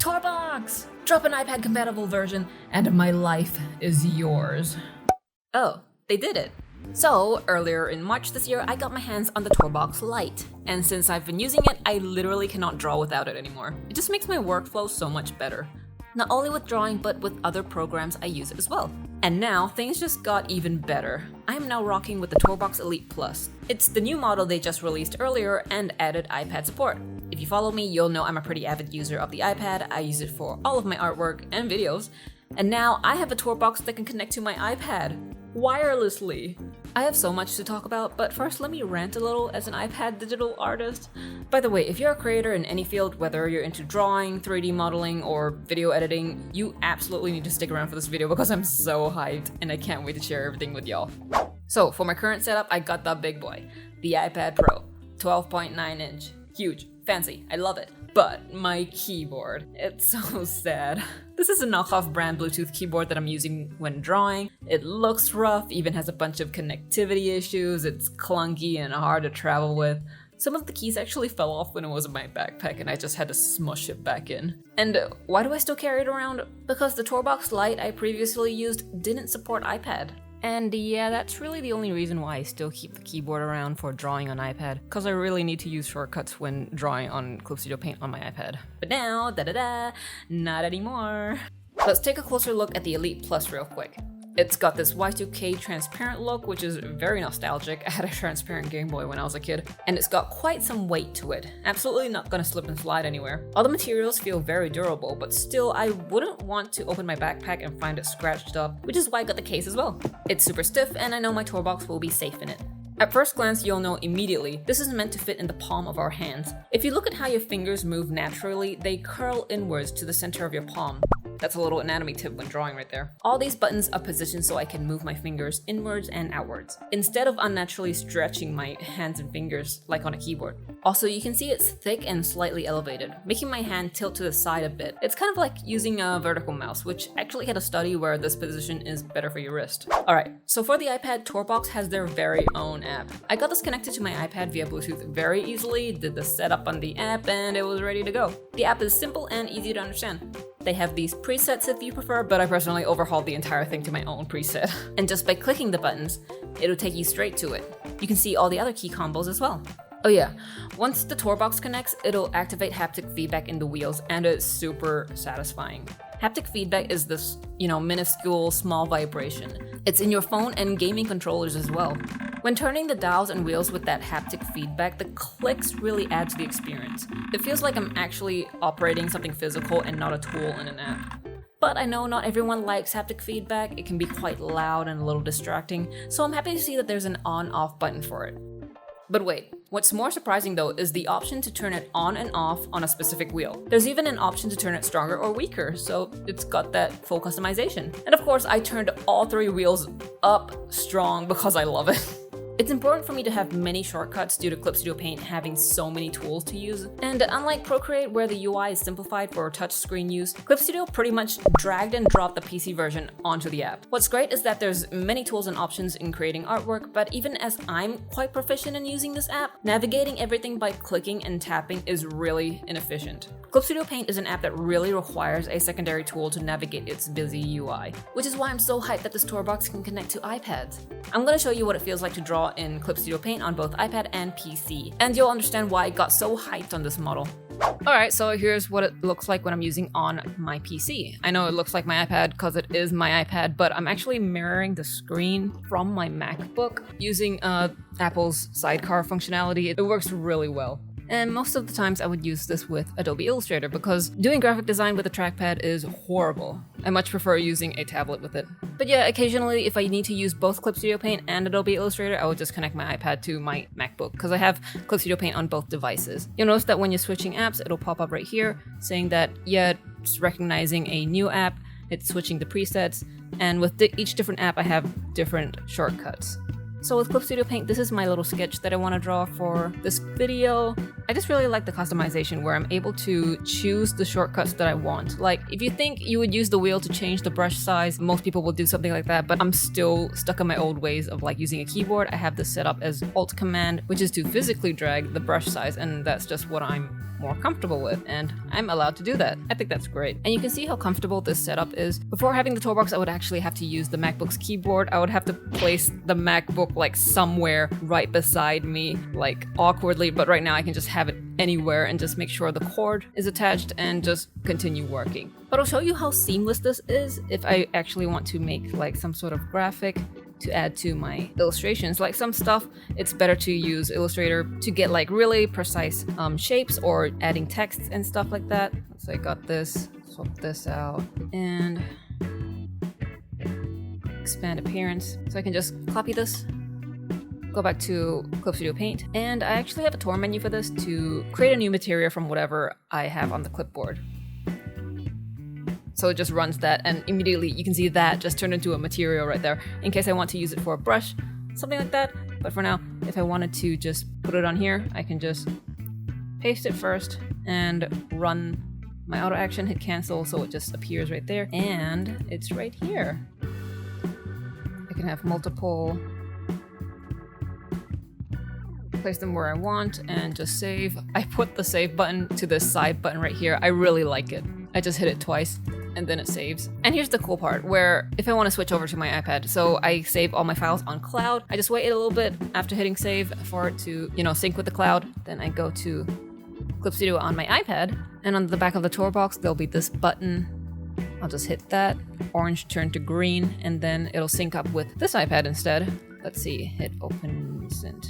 Torbox! Drop an iPad compatible version and my life is yours. Oh, they did it. So, earlier in March this year, I got my hands on the Torbox Lite, and since I've been using it, I literally cannot draw without it anymore. It just makes my workflow so much better. Not only with drawing, but with other programs I use as well. And now, things just got even better. I am now rocking with the Torbox Elite Plus. It's the new model they just released earlier and added iPad support. If you follow me, you'll know I'm a pretty avid user of the iPad. I use it for all of my artwork and videos. And now I have a Torbox that can connect to my iPad wirelessly. I have so much to talk about, but first let me rant a little as an iPad digital artist. By the way, if you're a creator in any field, whether you're into drawing, 3D modeling, or video editing, you absolutely need to stick around for this video because I'm so hyped and I can't wait to share everything with y'all. So for my current setup, I got the big boy, the iPad Pro, 12.9 inch, huge, fancy, I love it. But my keyboard, it's so sad. This is a knockoff brand Bluetooth keyboard that I'm using when drawing. It looks rough, even has a bunch of connectivity issues, it's clunky and hard to travel with. Some of the keys actually fell off when it was in my backpack and I just had to smush it back in. And why do I still carry it around? Because the Torbox Lite I previously used didn't support iPad. And yeah, that's really the only reason why I still keep the keyboard around for drawing on iPad, because I really need to use shortcuts when drawing on Clip Studio Paint on my iPad. But now, not anymore. Let's take a closer look at the Elite Plus real quick. It's got this Y2K transparent look, which is very nostalgic. I had a transparent Game Boy when I was a kid, and it's got quite some weight to it. Absolutely not gonna slip and slide anywhere. All the materials feel very durable, but still, I wouldn't want to open my backpack and find it scratched up, which is why I got the case as well. It's super stiff, and I know my Torbox will be safe in it. At first glance, you'll know immediately, this is meant to fit in the palm of our hands. If you look at how your fingers move naturally, they curl inwards to the center of your palm. That's a little anatomy tip when drawing right there. All these buttons are positioned so I can move my fingers inwards and outwards, instead of unnaturally stretching my hands and fingers like on a keyboard. Also, you can see it's thick and slightly elevated, making my hand tilt to the side a bit. It's kind of like using a vertical mouse, which actually had a study where this position is better for your wrist. Alright, so for the iPad, Torbox has their very own app. I got this connected to my iPad via Bluetooth very easily, did the setup on the app, and it was ready to go. The app is simple and easy to understand. They have these presets if you prefer, but I personally overhauled the entire thing to my own preset. And just by clicking the buttons, it'll take you straight to it. You can see all the other key combos as well. Oh yeah, once the Torbox connects, it'll activate haptic feedback in the wheels, and it's super satisfying. Haptic feedback is this, minuscule, small vibration. It's in your phone and gaming controllers as well. When turning the dials and wheels with that haptic feedback, the clicks really add to the experience. It feels like I'm actually operating something physical and not a tool in an app. But I know not everyone likes haptic feedback, it can be quite loud and a little distracting, so I'm happy to see that there's an on-off button for it. But wait, what's more surprising though is the option to turn it on and off on a specific wheel. There's even an option to turn it stronger or weaker, so it's got that full customization. And of course, I turned all 3 wheels up strong because I love it. It's important for me to have many shortcuts due to Clip Studio Paint having so many tools to use. And unlike Procreate where the UI is simplified for touchscreen use, Clip Studio pretty much dragged and dropped the PC version onto the app. What's great is that there's many tools and options in creating artwork, but even as I'm quite proficient in using this app, navigating everything by clicking and tapping is really inefficient. Clip Studio Paint is an app that really requires a secondary tool to navigate its busy UI, which is why I'm so hyped that this Torbox can connect to iPads. I'm gonna show you what it feels like to draw in Clip Studio Paint on both iPad and PC, and you'll understand why I got so hyped on this model. Alright, so here's what it looks like when I'm using on my PC. I know it looks like my iPad because it is my iPad, but I'm actually mirroring the screen from my MacBook using Apple's Sidecar functionality. It works really well. And most of the times I would use this with Adobe Illustrator because doing graphic design with a trackpad is horrible. I much prefer using a tablet with it. But yeah, occasionally if I need to use both Clip Studio Paint and Adobe Illustrator, I would just connect my iPad to my MacBook because I have Clip Studio Paint on both devices. You'll notice that when you're switching apps, it'll pop up right here saying that, yeah, it's recognizing a new app, it's switching the presets, and with each different app I have different shortcuts. So with Clip Studio Paint, this is my little sketch that I want to draw for this video. I just really like the customization where I'm able to choose the shortcuts that I want. Like, if you think you would use the wheel to change the brush size, most people will do something like that, but I'm still stuck in my old ways of like using a keyboard. I have this set up as Alt Command, which is to physically drag the brush size, and that's just what I'm more comfortable with, and I'm allowed to do that. I think that's great. And you can see how comfortable this setup is. Before having the toolbox, I would actually have to use the MacBook's keyboard. I would have to place the MacBook like somewhere right beside me, like awkwardly, but right now I can just have it anywhere and just make sure the cord is attached and just continue working. But I'll show you how seamless this is if I actually want to make like some sort of graphic to add to my illustrations. Like some stuff, it's better to use Illustrator to get like really precise shapes or adding texts and stuff like that. So I got this, swap this out, and expand appearance. So I can just copy this, go back to Clip Studio Paint, and I actually have a tour menu for this to create a new material from whatever I have on the clipboard. So it just runs that, and immediately you can see that just turned into a material right there in case I want to use it for a brush, something like that. But for now, if I wanted to just put it on here, I can just paste it first and run my auto action, hit cancel, so it just appears right there, and it's right here. I can have multiple, place them where I want, and just save. I put the save button to this side button right here. I really like it. I just hit it twice and then it saves. And here's the cool part where if I want to switch over to my iPad, so I save all my files on cloud. I just wait a little bit after hitting save for it to, sync with the cloud. Then I go to Clip Studio on my iPad, and on the back of the toolbox, there'll be this button. I'll just hit that. Orange turn to green, and then it'll sync up with this iPad instead. Let's see, hit open sync.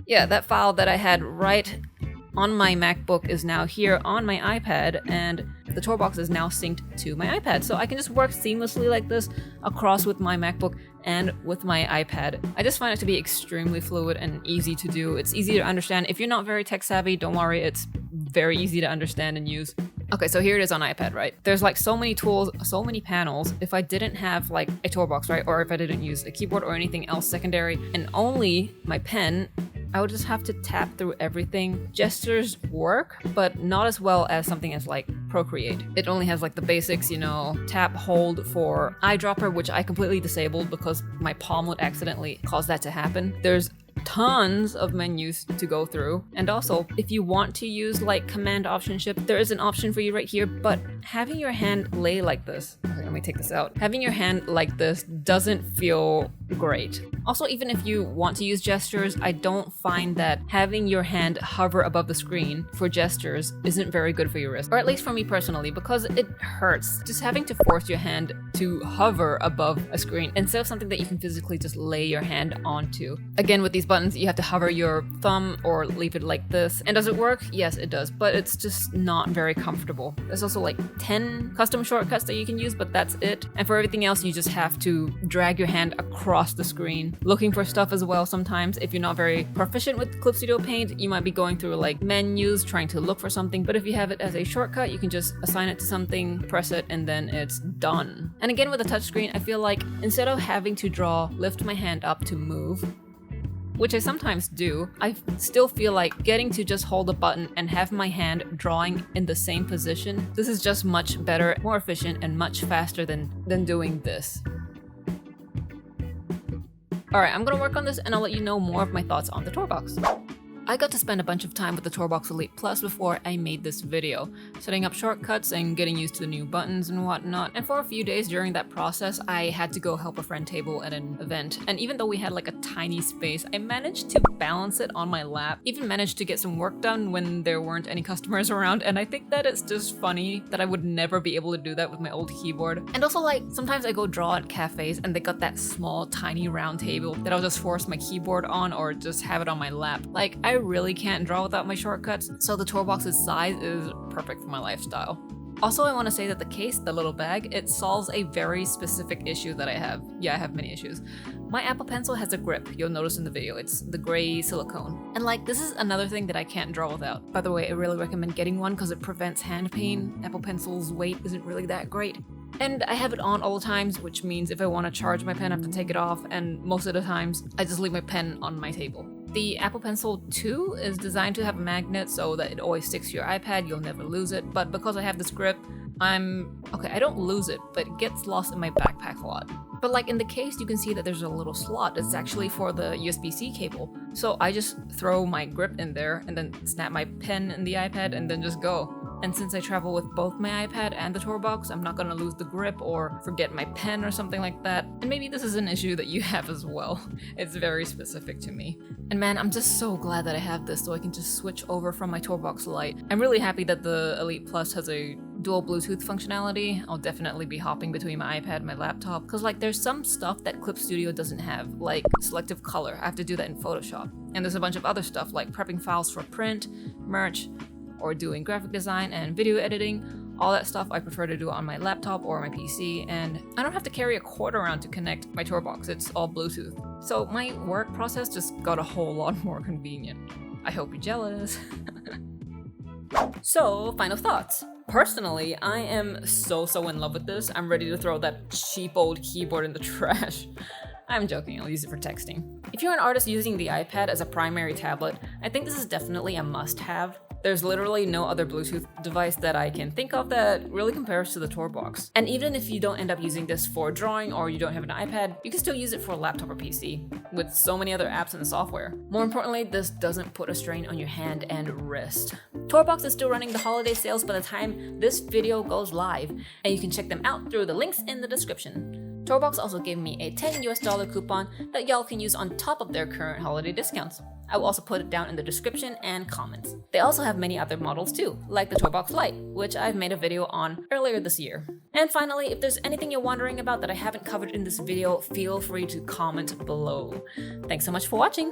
Yeah, that file that I had right on my MacBook is now here on my iPad, and the toolbox is now synced to my iPad. So I can just work seamlessly like this across with my MacBook and with my iPad. I just find it to be extremely fluid and easy to do. It's easy to understand. If you're not very tech savvy, don't worry, it's very easy to understand and use. Okay, so here it is on iPad, right? There's like so many tools, so many panels. If I didn't have like a toolbox, right? Or if I didn't use a keyboard or anything else secondary and only my pen, I would just have to tap through everything. Gestures work, but not as well as something as like Procreate. It only has like the basics, tap, hold for eyedropper, which I completely disabled because my palm would accidentally cause that to happen. There's tons of menus to go through. And also, if you want to use like Command Option Shift, there is an option for you right here, but having your hand lay like this, okay, let me take this out. Having your hand like this doesn't feel great. Also, even if you want to use gestures, I don't find that having your hand hover above the screen for gestures isn't very good for your wrist, or at least for me personally, because it hurts. Just having to force your hand to hover above a screen instead of something that you can physically just lay your hand onto. Again, with these buttons, you have to hover your thumb or leave it like this. And does it work? Yes, it does, but it's just not very comfortable. There's also like 10 custom shortcuts that you can use, but that's it. And for everything else, you just have to drag your hand across the screen, looking for stuff as well. Sometimes if you're not very proficient with Clip Studio Paint, you might be going through like menus, trying to look for something, but if you have it as a shortcut, you can just assign it to something, press it, and then it's done. And again, with a touchscreen, I feel like instead of having to lift my hand up to move, which I sometimes do, I still feel like getting to just hold a button and have my hand drawing in the same position. This is just much better, more efficient, and much faster than doing this. Alright, I'm gonna work on this and I'll let you know more of my thoughts on the toolbox. I got to spend a bunch of time with the toolbox Elite Plus before I made this video, setting up shortcuts and getting used to the new buttons and whatnot, and for a few days during that process, I had to go help a friend table at an event, and even though we had like a tiny space, I managed to balance it on my lap, even managed to get some work done when there weren't any customers around, and I think that it's just funny that I would never be able to do that with my old keyboard. And also, like, sometimes I go draw at cafes and they got that small, tiny round table that I'll just force my keyboard on or just have it on my lap. Like, I really can't draw without my shortcuts, so the toolbox's size is perfect for my lifestyle. Also, I want to say that the case, the little bag, it solves a very specific issue that I have. Yeah, I have many issues. My Apple Pencil has a grip, you'll notice in the video. It's the gray silicone. And like, this is another thing that I can't draw without. By the way, I really recommend getting one because it prevents hand pain. Apple Pencil's weight isn't really that great. And I have it on all the times, which means if I want to charge my pen, I have to take it off, and most of the times, I just leave my pen on my table. The Apple Pencil 2 is designed to have a magnet so that it always sticks to your iPad, you'll never lose it, but because I have this grip, I don't lose it, but it gets lost in my backpack a lot. But like in the case, you can see that there's a little slot. It's actually for the USB-C cable. So I just throw my grip in there and then snap my pen in the iPad and then just go. And since I travel with both my iPad and the tour box, I'm not gonna lose the grip or forget my pen or something like that. And maybe this is an issue that you have as well. It's very specific to me. And man, I'm just so glad that I have this so I can just switch over from my tour box Lite. I'm really happy that the Elite Plus has a dual Bluetooth functionality. I'll definitely be hopping between my iPad and my laptop, because like there's some stuff that Clip Studio doesn't have, like selective color. I have to do that in Photoshop. And there's a bunch of other stuff like prepping files for print, merch, or doing graphic design and video editing. All that stuff I prefer to do on my laptop or my PC, and I don't have to carry a cord around to connect my tour box. It's all Bluetooth. So my work process just got a whole lot more convenient. I hope you're jealous. So, final thoughts. Personally, I am so in love with this. I'm ready to throw that cheap old keyboard in the trash. I'm joking, I'll use it for texting. If you're an artist using the iPad as a primary tablet, I think this is definitely a must-have. There's literally no other Bluetooth device that I can think of that really compares to the tour box. And even if you don't end up using this for drawing or you don't have an iPad, you can still use it for a laptop or PC, with so many other apps and software. More importantly, this doesn't put a strain on your hand and wrist. Torbox is still running the holiday sales by the time this video goes live, and you can check them out through the links in the description. Torbox also gave me a $10 coupon that y'all can use on top of their current holiday discounts. I will also put it down in the description and comments. They also have many other models too, like the Torbox Lite, which I've made a video on earlier this year. And finally, if there's anything you're wondering about that I haven't covered in this video, feel free to comment below. Thanks so much for watching!